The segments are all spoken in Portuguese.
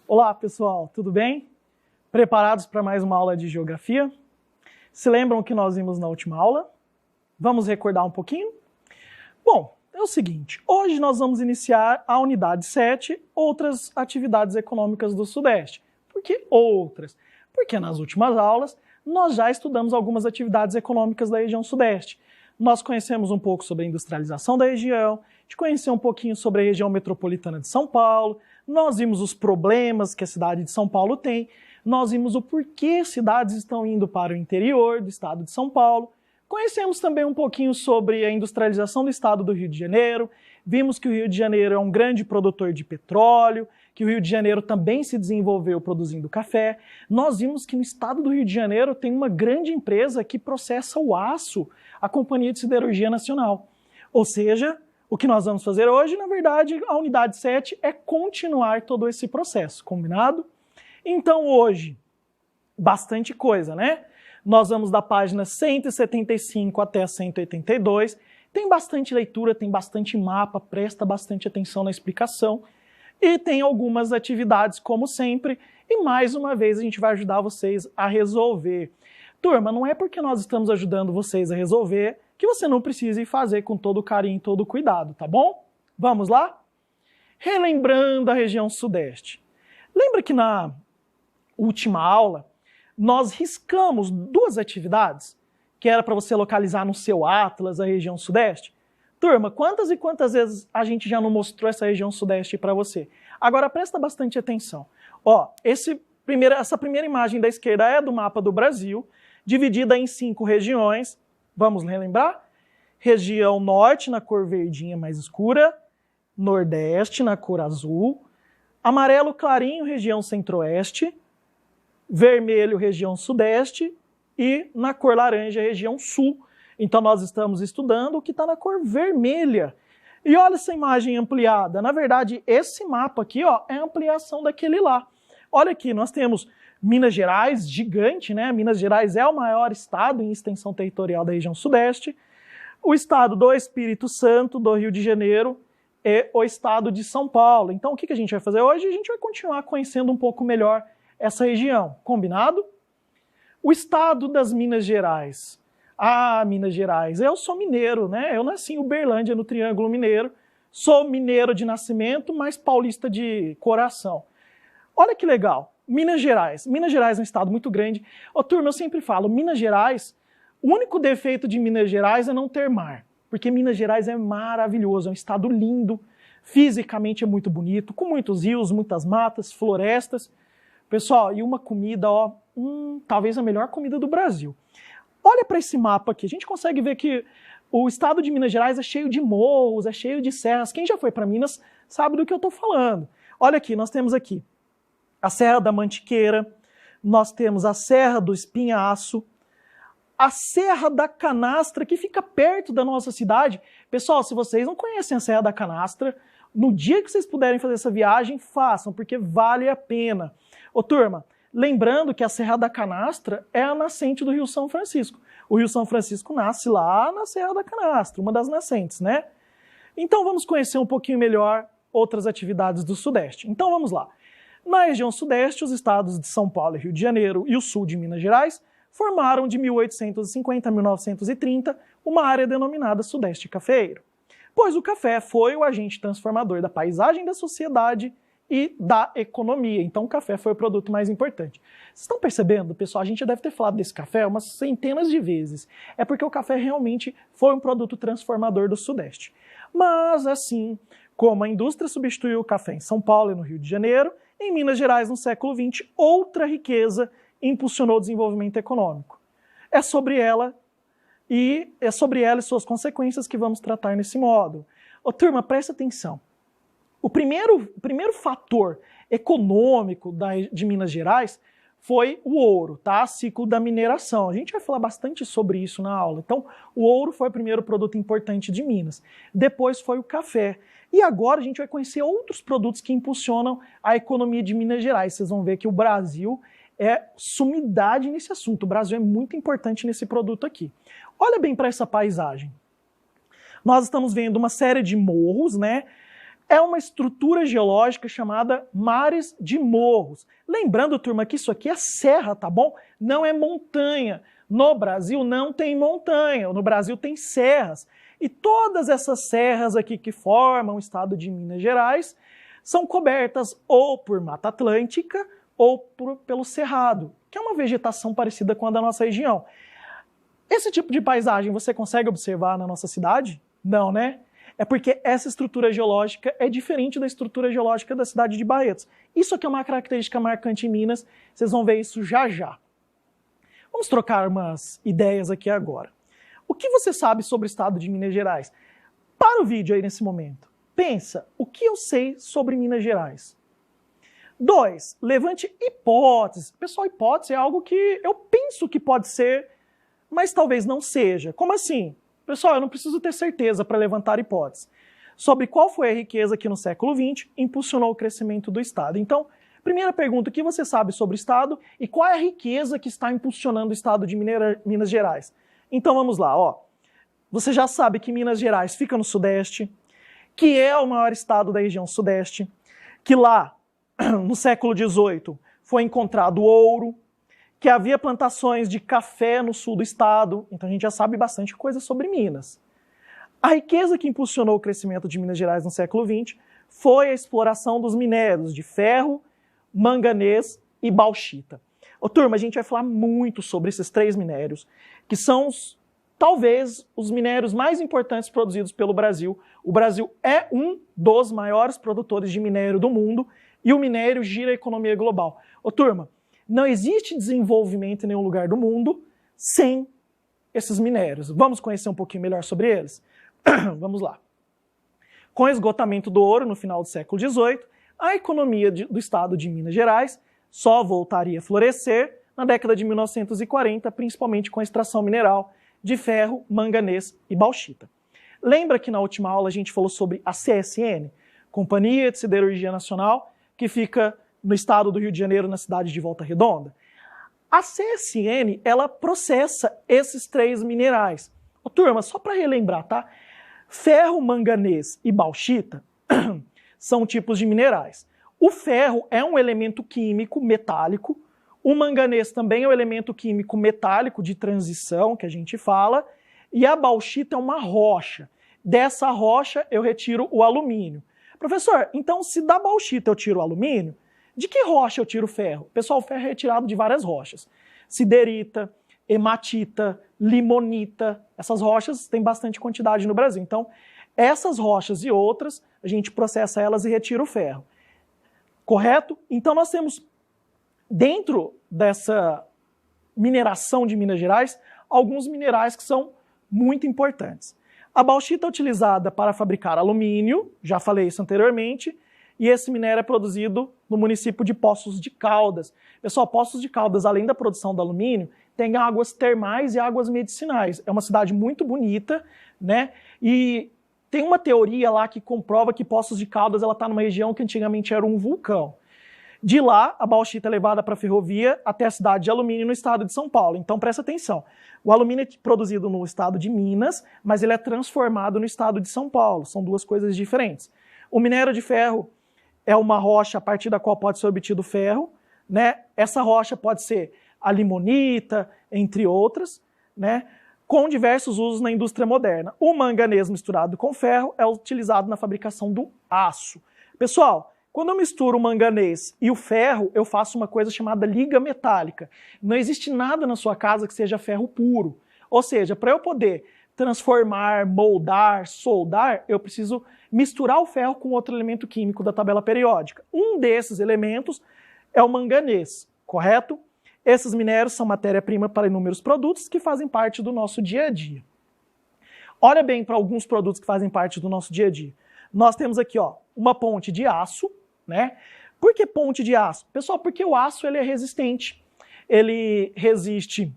Olá pessoal, tudo bem? Preparados para mais uma aula de geografia? Se lembram o que nós vimos na última aula? Vamos recordar um pouquinho? Bom, é o seguinte, hoje nós vamos iniciar a unidade 7, outras atividades econômicas do Sudeste. Por que outras? Porque nas últimas aulas nós já estudamos algumas atividades econômicas da região Sudeste. Nós conhecemos um pouco sobre a industrialização da região, a gente conheceu um pouquinho sobre a região metropolitana de São Paulo, nós vimos os problemas que a cidade de São Paulo tem, nós vimos o porquê cidades estão indo para o interior do estado de São Paulo, conhecemos também um pouquinho sobre a industrialização do estado do Rio de Janeiro, vimos que o Rio de Janeiro é um grande produtor de petróleo, que o Rio de Janeiro também se desenvolveu produzindo café. Nós vimos que no estado do Rio de Janeiro tem uma grande empresa que processa o aço, a Companhia de Siderurgia Nacional. Ou seja, o que nós vamos fazer hoje, na verdade, a unidade 7 é continuar todo esse processo, combinado? Então hoje, bastante coisa, né? Nós vamos da página 175 até a 182, tem bastante leitura, tem bastante mapa, presta bastante atenção na explicação e tem algumas atividades como sempre e mais uma vez a gente vai ajudar vocês a resolver. Turma, não é porque nós estamos ajudando vocês a resolver que você não precise fazer com todo carinho e todo cuidado, tá bom? Vamos lá? Relembrando a região Sudeste. Lembra que na última aula nós riscamos duas atividades que era para você localizar no seu atlas a região Sudeste? Turma, quantas e quantas vezes a gente já não mostrou essa região Sudeste para você? Agora presta bastante atenção. Ó, essa primeira imagem da esquerda é do mapa do Brasil, dividida em 5 regiões. Vamos relembrar? Região Norte na cor verdinha mais escura, Nordeste na cor azul, amarelo clarinho, região Centro-Oeste, vermelho, região Sudeste e na cor laranja, região Sul. Então nós estamos estudando o que está na cor vermelha. E olha essa imagem ampliada. Na verdade, esse mapa aqui ó, é a ampliação daquele lá. Olha aqui, nós temos Minas Gerais, gigante, né? Minas Gerais é o maior estado em extensão territorial da região Sudeste. O estado do Espírito Santo, do Rio de Janeiro, e o estado de São Paulo. Então o que a gente vai fazer hoje? A gente vai continuar conhecendo um pouco melhor essa região. Combinado? O estado das Minas Gerais. Ah, Minas Gerais, eu sou mineiro, né? Eu nasci em Uberlândia, no Triângulo Mineiro. Sou mineiro de nascimento, mas paulista de coração. Olha que legal. Minas Gerais. Minas Gerais é um estado muito grande. Ô, turma, eu sempre falo, Minas Gerais, o único defeito de Minas Gerais é não ter mar. Porque Minas Gerais é maravilhoso, é um estado lindo, fisicamente é muito bonito, com muitos rios, muitas matas, florestas. Pessoal, e uma comida, ó, talvez a melhor comida do Brasil. Olha para esse mapa aqui, a gente consegue ver que o estado de Minas Gerais é cheio de morros, é cheio de serras. Quem já foi para Minas sabe do que eu estou falando. Olha aqui, nós temos aqui a Serra da Mantiqueira, nós temos a Serra do Espinhaço, a Serra da Canastra, que fica perto da nossa cidade. Pessoal, se vocês não conhecem a Serra da Canastra, no dia que vocês puderem fazer essa viagem, façam, porque vale a pena. Ô turma, lembrando que a Serra da Canastra é a nascente do Rio São Francisco. O Rio São Francisco nasce lá na Serra da Canastra, uma das nascentes, né? Então vamos conhecer um pouquinho melhor outras atividades do Sudeste. Então vamos lá. Na região Sudeste, os estados de São Paulo e Rio de Janeiro e o sul de Minas Gerais formaram de 1850 a 1930 uma área denominada Sudeste Cafeeiro, pois o café foi o agente transformador da paisagem da sociedade e da economia. Então o café foi o produto mais importante. Vocês estão percebendo, pessoal? A gente já deve ter falado desse café umas centenas de vezes. É porque o café realmente foi um produto transformador do Sudeste. Mas assim como a indústria substituiu o café em São Paulo e no Rio de Janeiro, em Minas Gerais no século XX, outra riqueza impulsionou o desenvolvimento econômico. É sobre ela e suas consequências que vamos tratar nesse módulo. Ô, turma, presta atenção. O primeiro fator econômico de Minas Gerais foi o ouro, tá? Ciclo da mineração. A gente vai falar bastante sobre isso na aula. Então, o ouro foi o primeiro produto importante de Minas. Depois foi o café. E agora a gente vai conhecer outros produtos que impulsionam a economia de Minas Gerais. Vocês vão ver que o Brasil é sumidade nesse assunto. O Brasil é muito importante nesse produto aqui. Olha bem para essa paisagem. Nós estamos vendo uma série de morros, né? é uma estrutura geológica chamada mares de morros. Lembrando, turma, que isso aqui é serra, tá bom? Não é montanha. No Brasil não tem montanha, no Brasil tem serras. E todas essas serras aqui que formam o estado de Minas Gerais são cobertas ou por Mata Atlântica ou pelo Cerrado, que é uma vegetação parecida com a da nossa região. Esse tipo de paisagem você consegue observar na nossa cidade? Não, né? É porque essa estrutura geológica é diferente da estrutura geológica da cidade de Barretos. Isso aqui é uma característica marcante em Minas, vocês vão ver isso já já. Vamos trocar umas ideias aqui agora. O que você sabe sobre o estado de Minas Gerais? Para o vídeo aí nesse momento. Pensa, o que eu sei sobre Minas Gerais? 2. Levante hipóteses. Pessoal, hipótese é algo que eu penso que pode ser, mas talvez não seja. Como assim? Pessoal, eu não preciso ter certeza para levantar hipóteses. Sobre qual foi a riqueza que no século XX impulsionou o crescimento do Estado. Então, primeira pergunta, o que você sabe sobre o Estado e qual é a riqueza que está impulsionando o Estado de Minas Gerais? Então vamos lá, ó. Você já sabe que Minas Gerais fica no Sudeste, que é o maior estado da região Sudeste, que lá, no século XVIII, foi encontrado ouro, que havia plantações de café no sul do estado, então a gente já sabe bastante coisa sobre Minas. A riqueza que impulsionou o crescimento de Minas Gerais no século XX foi a exploração dos minérios de ferro, manganês e bauxita. Ô, turma, a gente vai falar muito sobre esses 3 minérios, que são talvez os minérios mais importantes produzidos pelo Brasil. O Brasil é um dos maiores produtores de minério do mundo e o minério gira a economia global. Ô, turma, não existe desenvolvimento em nenhum lugar do mundo sem esses minérios. Vamos conhecer um pouquinho melhor sobre eles? Vamos lá. Com o esgotamento do ouro no final do século XVIII, a economia do estado de Minas Gerais só voltaria a florescer na década de 1940, principalmente com a extração mineral de ferro, manganês e bauxita. Lembra que na última aula a gente falou sobre a CSN, Companhia de Siderurgia Nacional, que fica no estado do Rio de Janeiro, na cidade de Volta Redonda? A CSN, ela processa esses 3 minerais. Ô, turma, só para relembrar, tá? Ferro, manganês e bauxita são tipos de minerais. O ferro é um elemento químico metálico, o manganês também é um elemento químico metálico de transição, que a gente fala, e a bauxita é uma rocha. Dessa rocha eu retiro o alumínio. Professor, então se da bauxita eu tiro o alumínio, de que rocha eu tiro o ferro? Pessoal, o ferro é retirado de várias rochas. Siderita, hematita, limonita, essas rochas têm bastante quantidade no Brasil. Então, essas rochas e outras, a gente processa elas e retira o ferro. Correto? Então nós temos, dentro dessa mineração de Minas Gerais, alguns minerais que são muito importantes. A bauxita é utilizada para fabricar alumínio, já falei isso anteriormente, e esse minério é produzido no município de Poços de Caldas. Pessoal, Poços de Caldas, além da produção do alumínio, tem águas termais e águas medicinais. É uma cidade muito bonita, né? E tem uma teoria lá que comprova que Poços de Caldas está numa região que antigamente era um vulcão. De lá, a bauxita é levada para a ferrovia até a cidade de Alumínio, no estado de São Paulo. Então, presta atenção. O alumínio é produzido no estado de Minas, mas ele é transformado no estado de São Paulo. São 2 coisas diferentes. O minério de ferro é uma rocha a partir da qual pode ser obtido ferro, né? Essa rocha pode ser a limonita, entre outras, né? Com diversos usos na indústria moderna. O manganês misturado com ferro é utilizado na fabricação do aço. Pessoal, quando eu misturo o manganês e o ferro, eu faço uma coisa chamada liga metálica. Não existe nada na sua casa que seja ferro puro. Ou seja, para eu poder transformar, moldar, soldar, eu preciso misturar o ferro com outro elemento químico da tabela periódica. Um desses elementos é o manganês, correto? Esses minérios são matéria-prima para inúmeros produtos que fazem parte do nosso dia a dia. Olha bem para alguns produtos que fazem parte do nosso dia a dia. Nós temos aqui, ó, uma ponte de aço, né? Por que ponte de aço? Pessoal, porque o aço ele é resistente. Ele resiste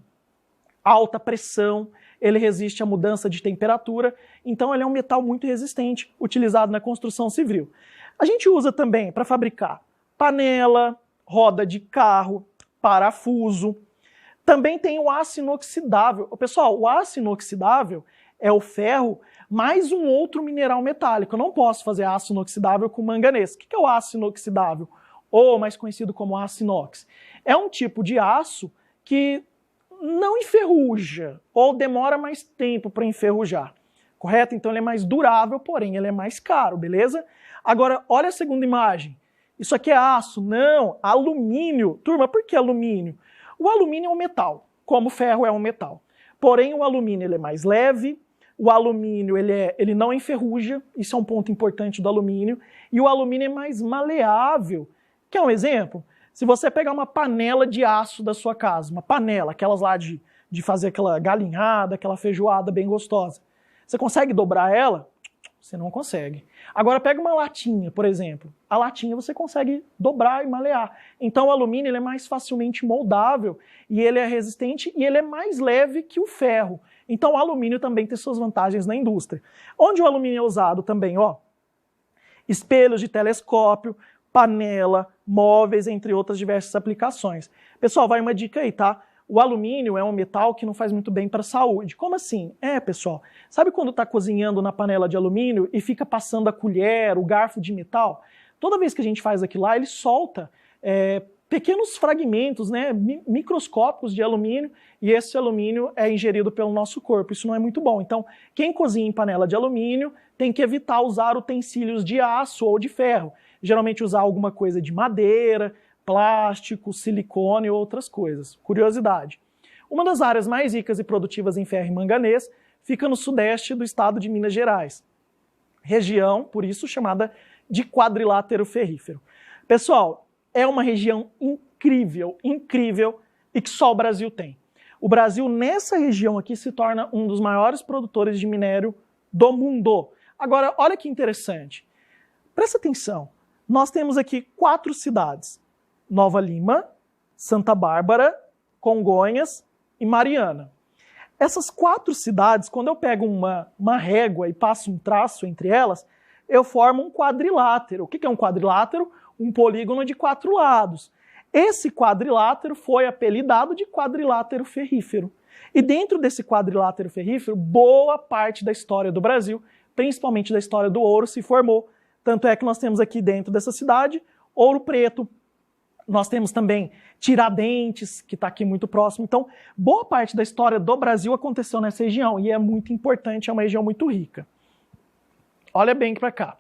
a alta pressão, ele resiste à mudança de temperatura, então ele é um metal muito resistente, utilizado na construção civil. A gente usa também para fabricar panela, roda de carro, parafuso. Também tem o aço inoxidável. Pessoal, o aço inoxidável é o ferro mais um outro mineral metálico. Eu não posso fazer aço inoxidável com manganês. O que é o aço inoxidável? Ou mais conhecido como aço inox? É um tipo de aço que não enferruja, ou demora mais tempo para enferrujar, correto? Então ele é mais durável, porém ele é mais caro, beleza? Agora, olha a segunda imagem. Isso aqui é aço? Não, alumínio. Turma, por que alumínio? O alumínio é um metal, como o ferro é um metal. Porém, o alumínio ele é mais leve, o alumínio ele não enferruja, isso é um ponto importante do alumínio, e o alumínio é mais maleável. Quer um exemplo? Se você pegar uma panela de aço da sua casa, uma panela, aquelas lá de fazer aquela galinhada, aquela feijoada bem gostosa, você consegue dobrar ela? Você não consegue. Agora pega uma latinha, por exemplo. A latinha você consegue dobrar e malear. Então o alumínio ele é mais facilmente moldável e ele é resistente e ele é mais leve que o ferro. Então o alumínio também tem suas vantagens na indústria. Onde o alumínio é usado também, ó, espelhos de telescópio, panela, móveis, entre outras diversas aplicações. Pessoal, vai uma dica aí, tá? O alumínio é um metal que não faz muito bem para a saúde. Como assim? Pessoal, sabe quando está cozinhando na panela de alumínio e fica passando a colher, o garfo de metal? Toda vez que a gente faz aquilo lá, ele solta pequenos fragmentos, né, microscópicos de alumínio, e esse alumínio é ingerido pelo nosso corpo. Isso não é muito bom. Então, quem cozinha em panela de alumínio tem que evitar usar utensílios de aço ou de ferro. Geralmente usar alguma coisa de madeira, plástico, silicone ou outras coisas. Curiosidade. Uma das áreas mais ricas e produtivas em ferro e manganês fica no sudeste do estado de Minas Gerais. Região, por isso, chamada de quadrilátero ferrífero. Pessoal, é uma região incrível, incrível, e que só o Brasil tem. O Brasil, nessa região aqui, se torna um dos maiores produtores de minério do mundo. Agora, olha que interessante. Presta atenção. Nós temos aqui 4 cidades. Nova Lima, Santa Bárbara, Congonhas e Mariana. Essas 4 cidades, quando eu pego uma régua e passo um traço entre elas, eu formo um quadrilátero. O que é um quadrilátero? Um polígono de 4 lados. Esse quadrilátero foi apelidado de quadrilátero ferrífero. E dentro desse quadrilátero ferrífero, boa parte da história do Brasil, principalmente da história do ouro, se formou. Tanto é que nós temos aqui dentro dessa cidade Ouro Preto. Nós temos também Tiradentes, que está aqui muito próximo. Então, boa parte da história do Brasil aconteceu nessa região e é muito importante, é uma região muito rica. Olha bem para cá.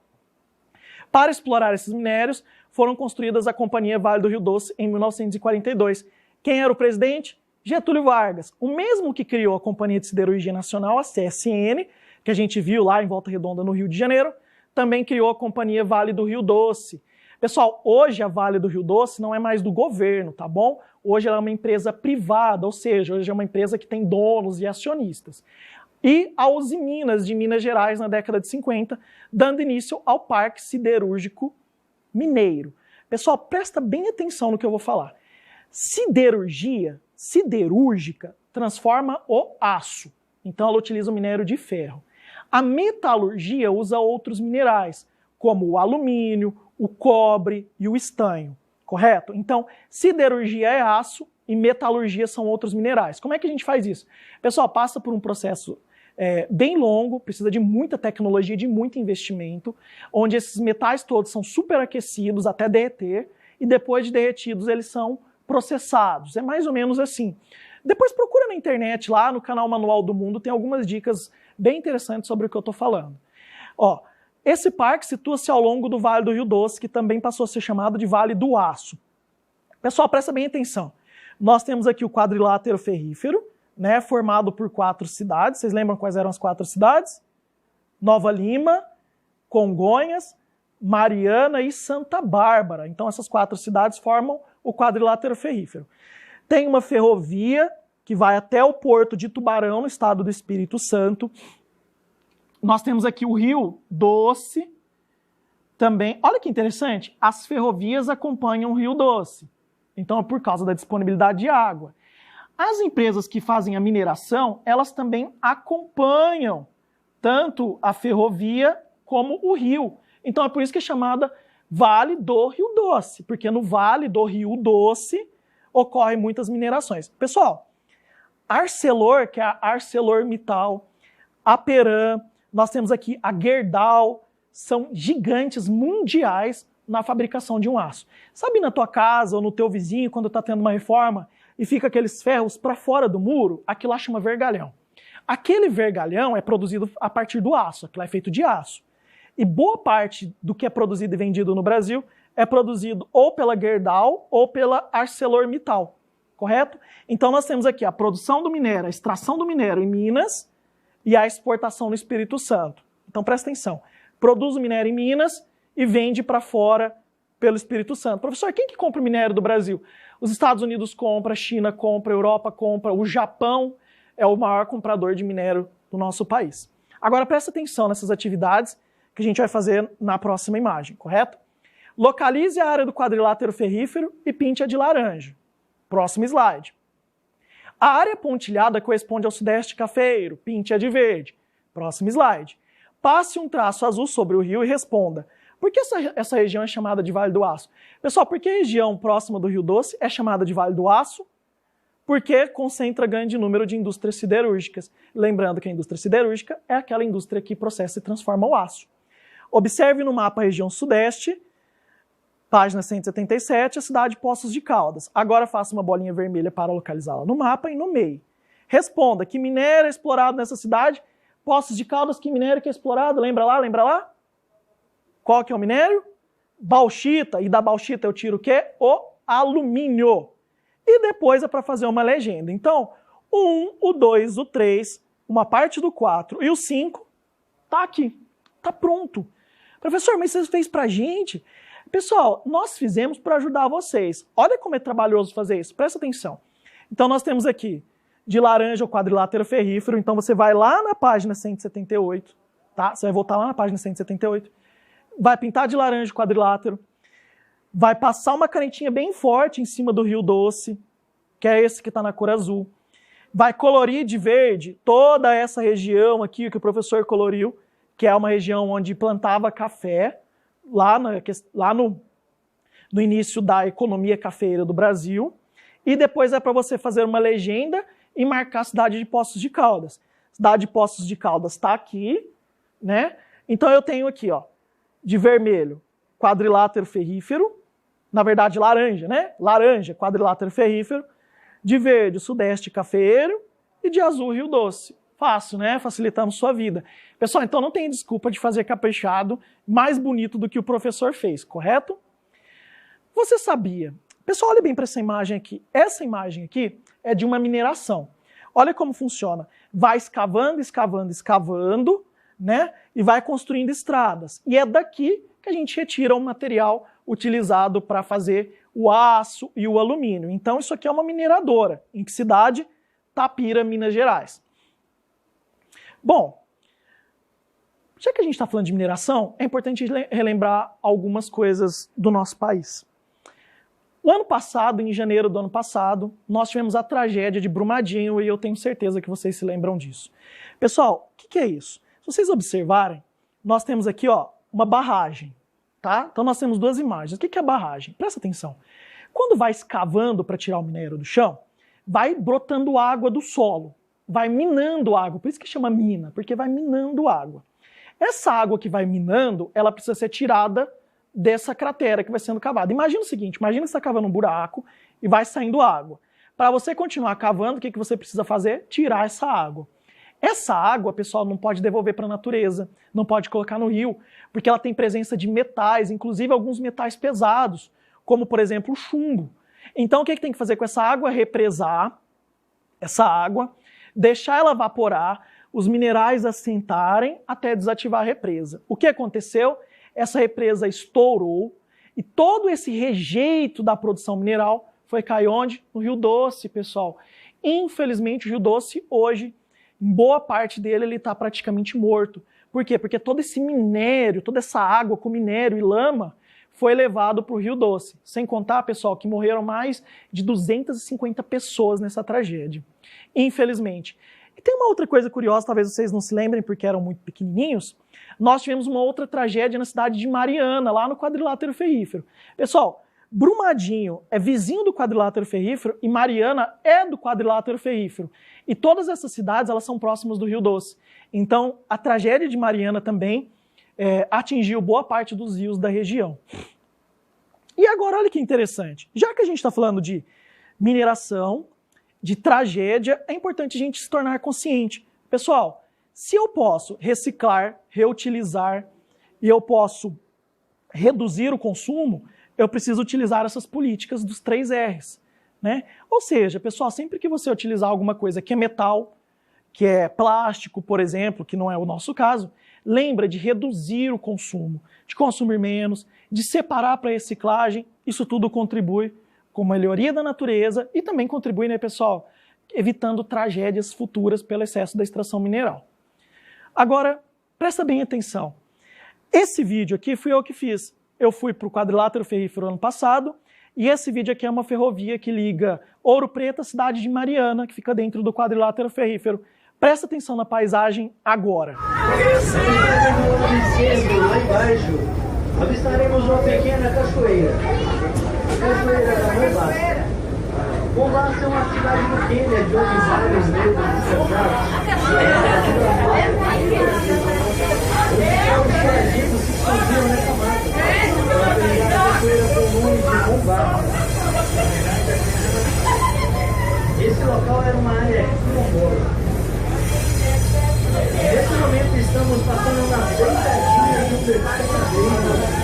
Para explorar esses minérios, foram construídas a Companhia Vale do Rio Doce em 1942. Quem era o presidente? Getúlio Vargas, o mesmo que criou a Companhia de Siderurgia Nacional, a CSN, que a gente viu lá em Volta Redonda, no Rio de Janeiro, também criou a Companhia Vale do Rio Doce. Pessoal, hoje a Vale do Rio Doce não é mais do governo, tá bom? Hoje ela é uma empresa privada, ou seja, hoje é uma empresa que tem donos e acionistas. E a Uzi Minas de Minas Gerais, na década de 50, dando início ao Parque Siderúrgico Mineiro. Pessoal, presta bem atenção no que eu vou falar. Siderurgia, siderúrgica, transforma o aço. Então ela utiliza o minério de ferro. A metalurgia usa outros minerais, como o alumínio, o cobre e o estanho, correto? Então, siderurgia é aço e metalurgia são outros minerais. Como é que a gente faz isso? Pessoal, passa por um processo bem longo, precisa de muita tecnologia, de muito investimento, onde esses metais todos são superaquecidos até derreter, e depois de derretidos eles são processados. É mais ou menos assim. Depois procura na internet, lá no canal Manual do Mundo, tem algumas dicas bem interessantes sobre o que eu estou falando. Ó, esse parque situa-se ao longo do Vale do Rio Doce, que também passou a ser chamado de Vale do Aço. Pessoal, presta bem atenção. Nós temos aqui o quadrilátero ferrífero, né, formado por 4 cidades. Vocês lembram quais eram as 4 cidades? Nova Lima, Congonhas, Mariana e Santa Bárbara. Então essas 4 cidades formam o quadrilátero ferrífero. Tem uma ferrovia que vai até o Porto de Tubarão, no estado do Espírito Santo. Nós temos aqui o Rio Doce também. Olha que interessante, as ferrovias acompanham o Rio Doce. Então é por causa da disponibilidade de água. As empresas que fazem a mineração, elas também acompanham tanto a ferrovia como o rio. Então é por isso que é chamada Vale do Rio Doce, porque no Vale do Rio Doce ocorrem muitas minerações. Pessoal, Arcelor, que é a ArcelorMittal, Aperam, nós temos aqui a Gerdau, são gigantes mundiais na fabricação de um aço. Sabe na tua casa ou no teu vizinho, quando está tendo uma reforma, e fica aqueles ferros para fora do muro? Aquilo lá chama vergalhão. Aquele vergalhão é produzido a partir do aço, aquilo é feito de aço. E boa parte do que é produzido e vendido no Brasil é produzido ou pela Gerdau ou pela ArcelorMittal, correto? Então nós temos aqui a produção do minério, a extração do minério em Minas e a exportação no Espírito Santo. Então presta atenção, produz o minério em Minas e vende para fora pelo Espírito Santo. Professor, quem que compra o minério do Brasil? Os Estados Unidos compra, a China compra, a Europa compra, o Japão é o maior comprador de minério do nosso país. Agora presta atenção nessas atividades que a gente vai fazer na próxima imagem, correto? Localize a área do quadrilátero ferrífero e pinte-a de laranja. Próximo slide. A área pontilhada corresponde ao sudeste cafeiro, pinte-a de verde. Próximo slide. Passe um traço azul sobre o rio e responda: por que essa região é chamada de Vale do Aço? Pessoal, por que a região próxima do Rio Doce é chamada de Vale do Aço? Porque concentra grande número de indústrias siderúrgicas. Lembrando que a indústria siderúrgica é aquela indústria que processa e transforma o aço. Observe no mapa a região sudeste, página 177, a cidade de Poços de Caldas. Agora faça uma bolinha vermelha para localizá-la no mapa e no meio. Responda: que minério é explorado nessa cidade? Poços de Caldas, que minério que é explorado? Lembra lá, lembra lá? Qual que é o minério? Bauxita. E da bauxita eu tiro o quê? O alumínio. E depois é para fazer uma legenda. Então, o 1, o 2, o 3, uma parte do 4 e o 5 tá aqui. Tá pronto. Professor, mas você fez pra gente? Pessoal, nós fizemos para ajudar vocês. Olha como é trabalhoso fazer isso. Presta atenção. Então nós temos aqui de laranja o quadrilátero ferrífero. Então você vai lá na página 178, tá? Você vai voltar lá na página 178. Vai pintar de laranja o quadrilátero. Vai passar uma canetinha bem forte em cima do Rio Doce, que é esse que está na cor azul. Vai colorir de verde toda essa região aqui que o professor coloriu, que é uma região onde plantava café, lá no início da economia cafeeira do Brasil. E depois é para você fazer uma legenda e marcar a cidade de Poços de Caldas. Cidade de Poços de Caldas está aqui, né? Então eu tenho aqui, ó, de vermelho, quadrilátero ferrífero, na verdade laranja, né? Laranja, quadrilátero ferrífero, de verde, sudeste cafeeiro e de azul, Rio Doce. Fácil, né? Facilitamos sua vida. Pessoal, então não tem desculpa de fazer caprichado mais bonito do que o professor fez, correto? Você sabia? Pessoal, olha bem para essa imagem aqui. Essa imagem aqui é de uma mineração. Olha como funciona. Vai escavando, escavando, escavando, né? E vai construindo estradas. E é daqui que a gente retira o material utilizado para fazer o aço e o alumínio. Então isso aqui é uma mineradora. Em que cidade? Tapira, Minas Gerais. Bom, já que a gente está falando de mineração, é importante relembrar algumas coisas do nosso país. O ano passado, em janeiro do ano passado, nós tivemos a tragédia de Brumadinho e eu tenho certeza que vocês se lembram disso. Pessoal, o que é isso? Se vocês observarem, nós temos aqui, ó, uma barragem, tá? Então nós temos duas imagens. O que é a barragem? Presta atenção. Quando vai escavando para tirar o minério do chão, vai brotando água do solo, vai minando água, por isso que chama mina, porque vai minando água. Essa água que vai minando, ela precisa ser tirada dessa cratera que vai sendo cavada. Imagina o seguinte, imagina que você está cavando um buraco e vai saindo água. Para você continuar cavando, o que você precisa fazer? Tirar essa água. Essa água, pessoal, não pode devolver para a natureza, não pode colocar no rio, porque ela tem presença de metais, inclusive alguns metais pesados, como, por exemplo, o chumbo. Então, o que tem que fazer com essa água? Represar essa água, deixar ela evaporar, os minerais assentarem até desativar a represa. O que aconteceu? Essa represa estourou e todo esse rejeito da produção mineral foi cair onde? No Rio Doce, pessoal. Infelizmente, o Rio Doce, hoje, em boa parte dele, ele está praticamente morto. Por quê? Porque todo esse minério, toda essa água com minério e lama foi levado para o Rio Doce. Sem contar, pessoal, que morreram mais de 250 pessoas nessa tragédia. Infelizmente. E tem uma outra coisa curiosa, talvez vocês não se lembrem porque eram muito pequenininhos. Nós tivemos uma outra tragédia na cidade de Mariana, lá no quadrilátero ferrífero. Pessoal, Brumadinho é vizinho do quadrilátero ferrífero e Mariana é do quadrilátero ferrífero. E todas essas cidades elas são próximas do Rio Doce. Então, a tragédia de Mariana também atingiu boa parte dos rios da região. E agora, olha que interessante. Já que a gente está falando de mineração, de tragédia, é importante a gente se tornar consciente. Pessoal, se eu posso reciclar, reutilizar e eu posso reduzir o consumo, eu preciso utilizar essas políticas dos 3 R's, né? Ou seja, pessoal, sempre que você utilizar alguma coisa que é metal, que é plástico, por exemplo, que não é o nosso caso, lembra de reduzir o consumo, de consumir menos, de separar para reciclagem. Isso tudo contribui com a melhoria da natureza e também contribui, né, pessoal, evitando tragédias futuras pelo excesso da extração mineral. Agora, presta bem atenção. Esse vídeo aqui fui eu que fiz. Eu fui para o quadrilátero ferrífero ano passado e esse vídeo aqui é uma ferrovia que liga Ouro Preto à cidade de Mariana, que fica dentro do quadrilátero ferrífero. Presta atenção na paisagem agora. Lá embaixo, avistaremos uma pequena cachoeira. A cachoeira da Mombasa. Mombasa é uma cidade do Quênia, de onde vários negros os cajitos se escondiam nessa mata. Para pegar a cachoeira com o nome de Mombasa. Esse local era uma área quilombola. Nesse momento estamos passando na deitadinha de um departamento.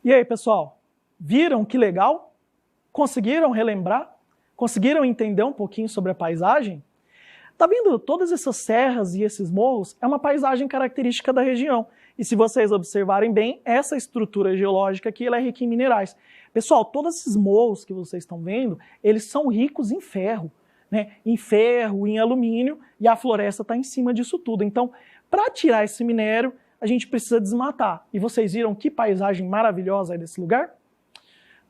E aí, pessoal, viram que legal? Conseguiram relembrar? Conseguiram entender um pouquinho sobre a paisagem? Tá vendo? Todas essas serras e esses morros é uma paisagem característica da região. E se vocês observarem bem, essa estrutura geológica aqui ela é rica em minerais. Pessoal, todos esses morros que vocês estão vendo, eles são ricos em ferro, né? Em ferro, em alumínio, e a floresta está em cima disso tudo. Então, para tirar esse minério, a gente precisa desmatar. E vocês viram que paisagem maravilhosa é desse lugar?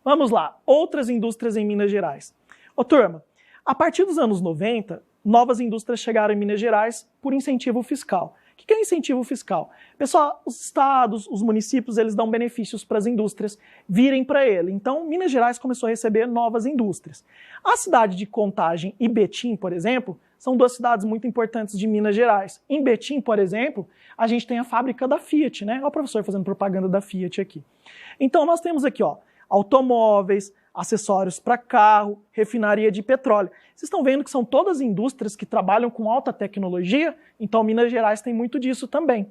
Vamos lá, outras indústrias em Minas Gerais. Ô turma, a partir dos anos 90, novas indústrias chegaram em Minas Gerais por incentivo fiscal. O que é incentivo fiscal? Pessoal, os estados, os municípios, eles dão benefícios para as indústrias virem para ele. Então, Minas Gerais começou a receber novas indústrias. A cidade de Contagem e Betim, por exemplo, são 2 cidades muito importantes de Minas Gerais. Em Betim, por exemplo, a gente tem a fábrica da Fiat, né? Olha o professor fazendo propaganda da Fiat aqui. Então, nós temos aqui, ó, automóveis, acessórios para carro, refinaria de petróleo. Vocês estão vendo que são todas indústrias que trabalham com alta tecnologia, então Minas Gerais tem muito disso também.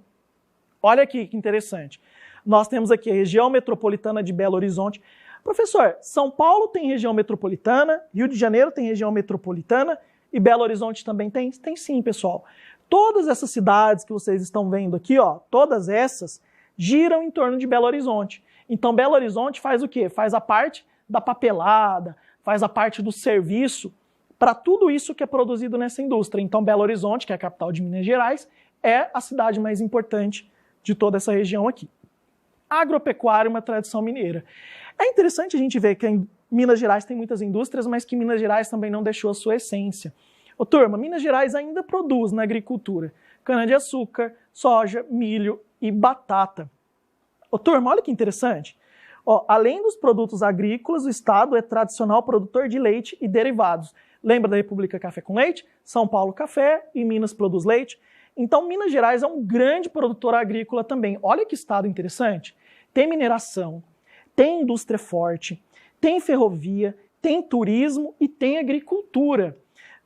Olha aqui que interessante. Nós temos aqui a região metropolitana de Belo Horizonte. Professor, São Paulo tem região metropolitana, Rio de Janeiro tem região metropolitana e Belo Horizonte também tem? Tem sim, pessoal. Todas essas cidades que vocês estão vendo aqui, ó, todas essas giram em torno de Belo Horizonte. Então Belo Horizonte faz o quê? Faz a parte da papelada, faz a parte do serviço para tudo isso que é produzido nessa indústria. Então Belo Horizonte, que é a capital de Minas Gerais, é a cidade mais importante de toda essa região aqui. Agropecuária é uma tradição mineira. É interessante a gente ver que em Minas Gerais tem muitas indústrias, mas que Minas Gerais também não deixou a sua essência. Ô turma, Minas Gerais ainda produz na agricultura cana-de-açúcar, soja, milho e batata. Ô turma, olha que interessante. Ó, além dos produtos agrícolas, o estado é tradicional produtor de leite e derivados. Lembra da República Café com Leite? São Paulo café e Minas produz leite. Então Minas Gerais é um grande produtor agrícola também. Olha que estado interessante. Tem mineração, tem indústria forte, tem ferrovia, tem turismo e tem agricultura.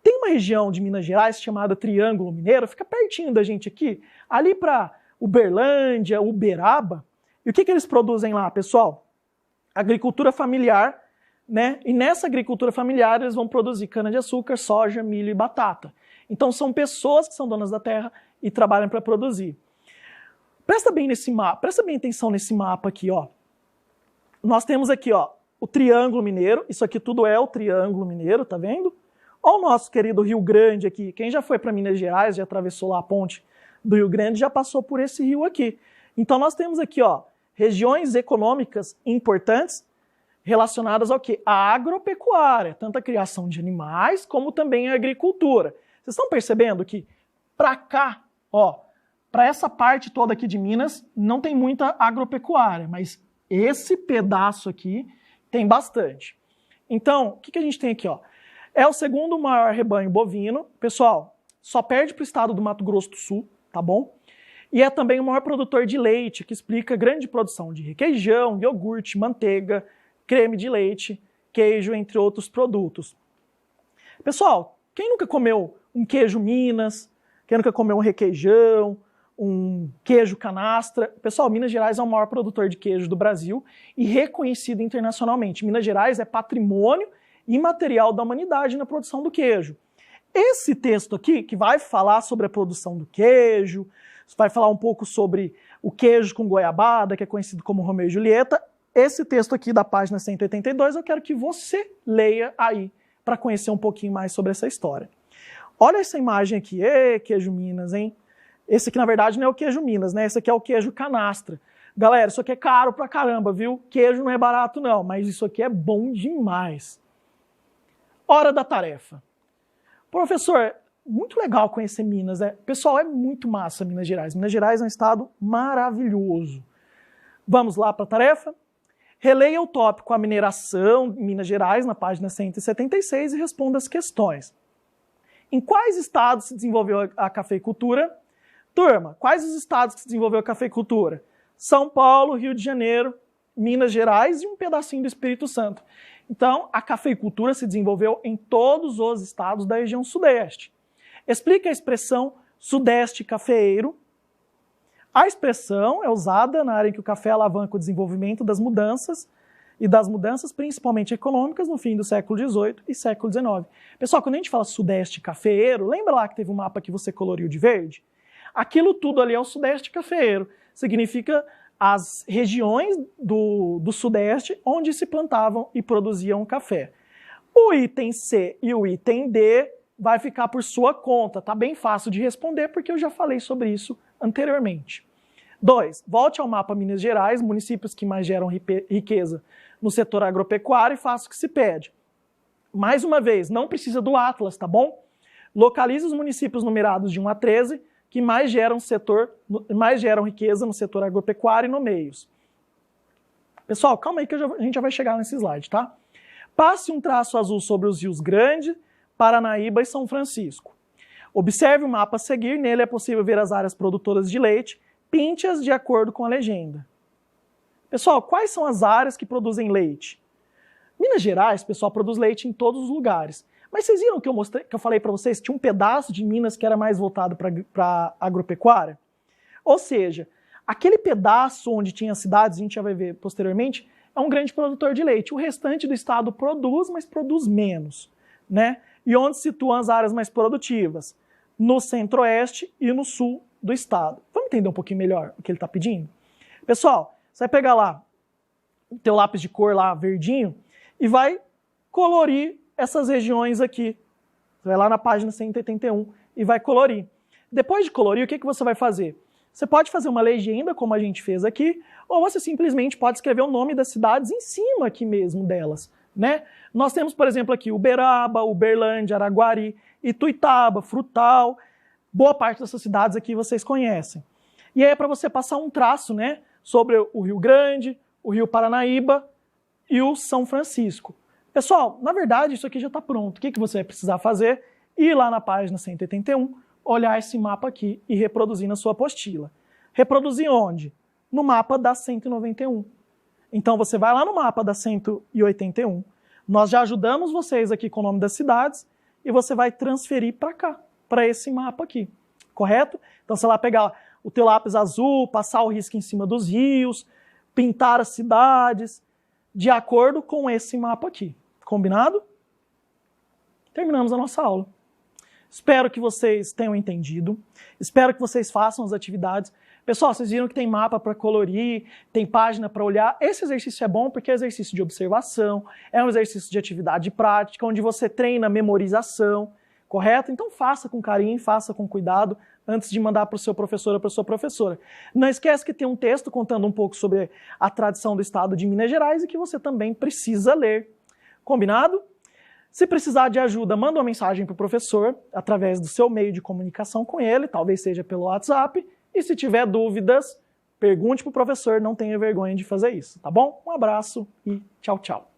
Tem uma região de Minas Gerais chamada Triângulo Mineiro, fica pertinho da gente aqui, ali para Uberlândia, Uberaba. E o que eles produzem lá, pessoal? Agricultura familiar, né? E nessa agricultura familiar eles vão produzir cana-de-açúcar, soja, milho e batata. Então são pessoas que são donas da terra e trabalham para produzir. Presta bem nesse mapa, presta bem atenção nesse mapa aqui, ó. Nós temos aqui, ó, o Triângulo Mineiro, isso aqui tudo é o Triângulo Mineiro, tá vendo? Ó o nosso querido Rio Grande aqui, quem já foi para Minas Gerais, já atravessou lá a ponte do Rio Grande, já passou por esse rio aqui. Então nós temos aqui, ó, regiões econômicas importantes relacionadas ao quê? A agropecuária, tanto a criação de animais como também a agricultura. Vocês estão percebendo que para cá, ó, para essa parte toda aqui de Minas, não tem muita agropecuária, mas esse pedaço aqui tem bastante. Então, o que a gente tem aqui, ó? É o segundo maior rebanho bovino. Pessoal, só perde para o estado do Mato Grosso do Sul, tá bom? E é também o maior produtor de leite, que explica grande produção de requeijão, iogurte, manteiga, creme de leite, queijo, entre outros produtos. Pessoal, quem nunca comeu um queijo Minas? Quem nunca comeu um requeijão? Um queijo canastra? Pessoal, Minas Gerais é o maior produtor de queijo do Brasil e reconhecido internacionalmente. Minas Gerais é patrimônio imaterial da humanidade na produção do queijo. Esse texto aqui, que vai falar sobre a produção do queijo, vai falar um pouco sobre o queijo com goiabada, que é conhecido como Romeu e Julieta, esse texto aqui da página 182, eu quero que você leia aí para conhecer um pouquinho mais sobre essa história. Olha essa imagem aqui, queijo Minas, hein? Esse aqui, na verdade, não é o queijo Minas, né? Esse aqui é o queijo canastra. Galera, isso aqui é caro pra caramba, viu? Queijo não é barato, não, mas isso aqui é bom demais. Hora da tarefa. Professor, muito legal conhecer Minas, né? Pessoal, é muito massa Minas Gerais. Minas Gerais é um estado maravilhoso. Vamos lá para a tarefa? Releia o tópico A Mineração em Minas Gerais, na página 176, e responda as questões. Em quais estados se desenvolveu a cafeicultura? Turma, quais os estados que se desenvolveu a cafeicultura? São Paulo, Rio de Janeiro, Minas Gerais e um pedacinho do Espírito Santo. Então, a cafeicultura se desenvolveu em todos os estados da região sudeste. Explica a expressão sudeste cafeeiro. A expressão é usada na área em que o café alavanca o desenvolvimento das mudanças, e das mudanças principalmente econômicas no fim do século XVIII e século XIX. Pessoal, quando a gente fala sudeste cafeeiro, lembra lá que teve um mapa que você coloriu de verde? Aquilo tudo ali é o sudeste cafeeiro. Significa as regiões do sudeste onde se plantavam e produziam café. O item C e o item D vai ficar por sua conta. Tá bem fácil de responder porque eu já falei sobre isso anteriormente. 2. Volte ao mapa Minas Gerais, municípios que mais geram riqueza no setor agropecuário, e faça o que se pede. Mais uma vez, não precisa do Atlas, tá bom? Localize os municípios numerados de 1 a 13 que mais geram riqueza no setor agropecuário e nomeios. Pessoal, calma aí que a gente já vai chegar nesse slide, tá? Passe um traço azul sobre os rios Grande, Paranaíba e São Francisco. Observe o mapa a seguir, nele é possível ver as áreas produtoras de leite, pinte-as de acordo com a legenda. Pessoal, quais são as áreas que produzem leite? Minas Gerais, pessoal, produz leite em todos os lugares. Mas vocês viram que eu falei para vocês que tinha um pedaço de Minas que era mais voltado para agropecuária? Ou seja, aquele pedaço onde tinha cidades, a gente já vai ver posteriormente, é um grande produtor de leite. O restante do estado produz, mas produz menos, né? E onde se situam as áreas mais produtivas? No centro-oeste e no sul do estado. Vamos entender um pouquinho melhor o que ele está pedindo? Pessoal, você vai pegar lá o teu lápis de cor lá, verdinho, e vai colorir essas regiões aqui. Você vai lá na página 181 e vai colorir. Depois de colorir, o que você vai fazer? Você pode fazer uma legenda, como a gente fez aqui, ou você simplesmente pode escrever o nome das cidades em cima aqui mesmo delas, né? Nós temos, por exemplo, aqui Uberaba, Uberlândia, Araguari, Ituiutaba, Frutal. Boa parte dessas cidades aqui vocês conhecem. E aí é para você passar um traço, né, sobre o Rio Grande, o Rio Paranaíba e o São Francisco. Pessoal, na verdade isso aqui já está pronto. O que você vai precisar fazer? Ir lá na página 181, olhar esse mapa aqui e reproduzir na sua apostila. Reproduzir onde? No mapa da 191. Então você vai lá no mapa da 181, nós já ajudamos vocês aqui com o nome das cidades e você vai transferir para cá, para esse mapa aqui, correto? Então você vai pegar o teu lápis azul, passar o risco em cima dos rios, pintar as cidades, de acordo com esse mapa aqui. Combinado? Terminamos a nossa aula. Espero que vocês tenham entendido, espero que vocês façam as atividades. Pessoal, vocês viram que tem mapa para colorir, tem página para olhar. Esse exercício é bom porque é exercício de observação, é um exercício de atividade prática, onde você treina a memorização, correto? Então faça com carinho, faça com cuidado, antes de mandar para o seu professor ou para a sua professora. Não esquece que tem um texto contando um pouco sobre a tradição do estado de Minas Gerais e que você também precisa ler. Combinado? Se precisar de ajuda, manda uma mensagem para o professor através do seu meio de comunicação com ele, talvez seja pelo WhatsApp, e se tiver dúvidas, pergunte para o professor, não tenha vergonha de fazer isso, tá bom? Um abraço e tchau, tchau.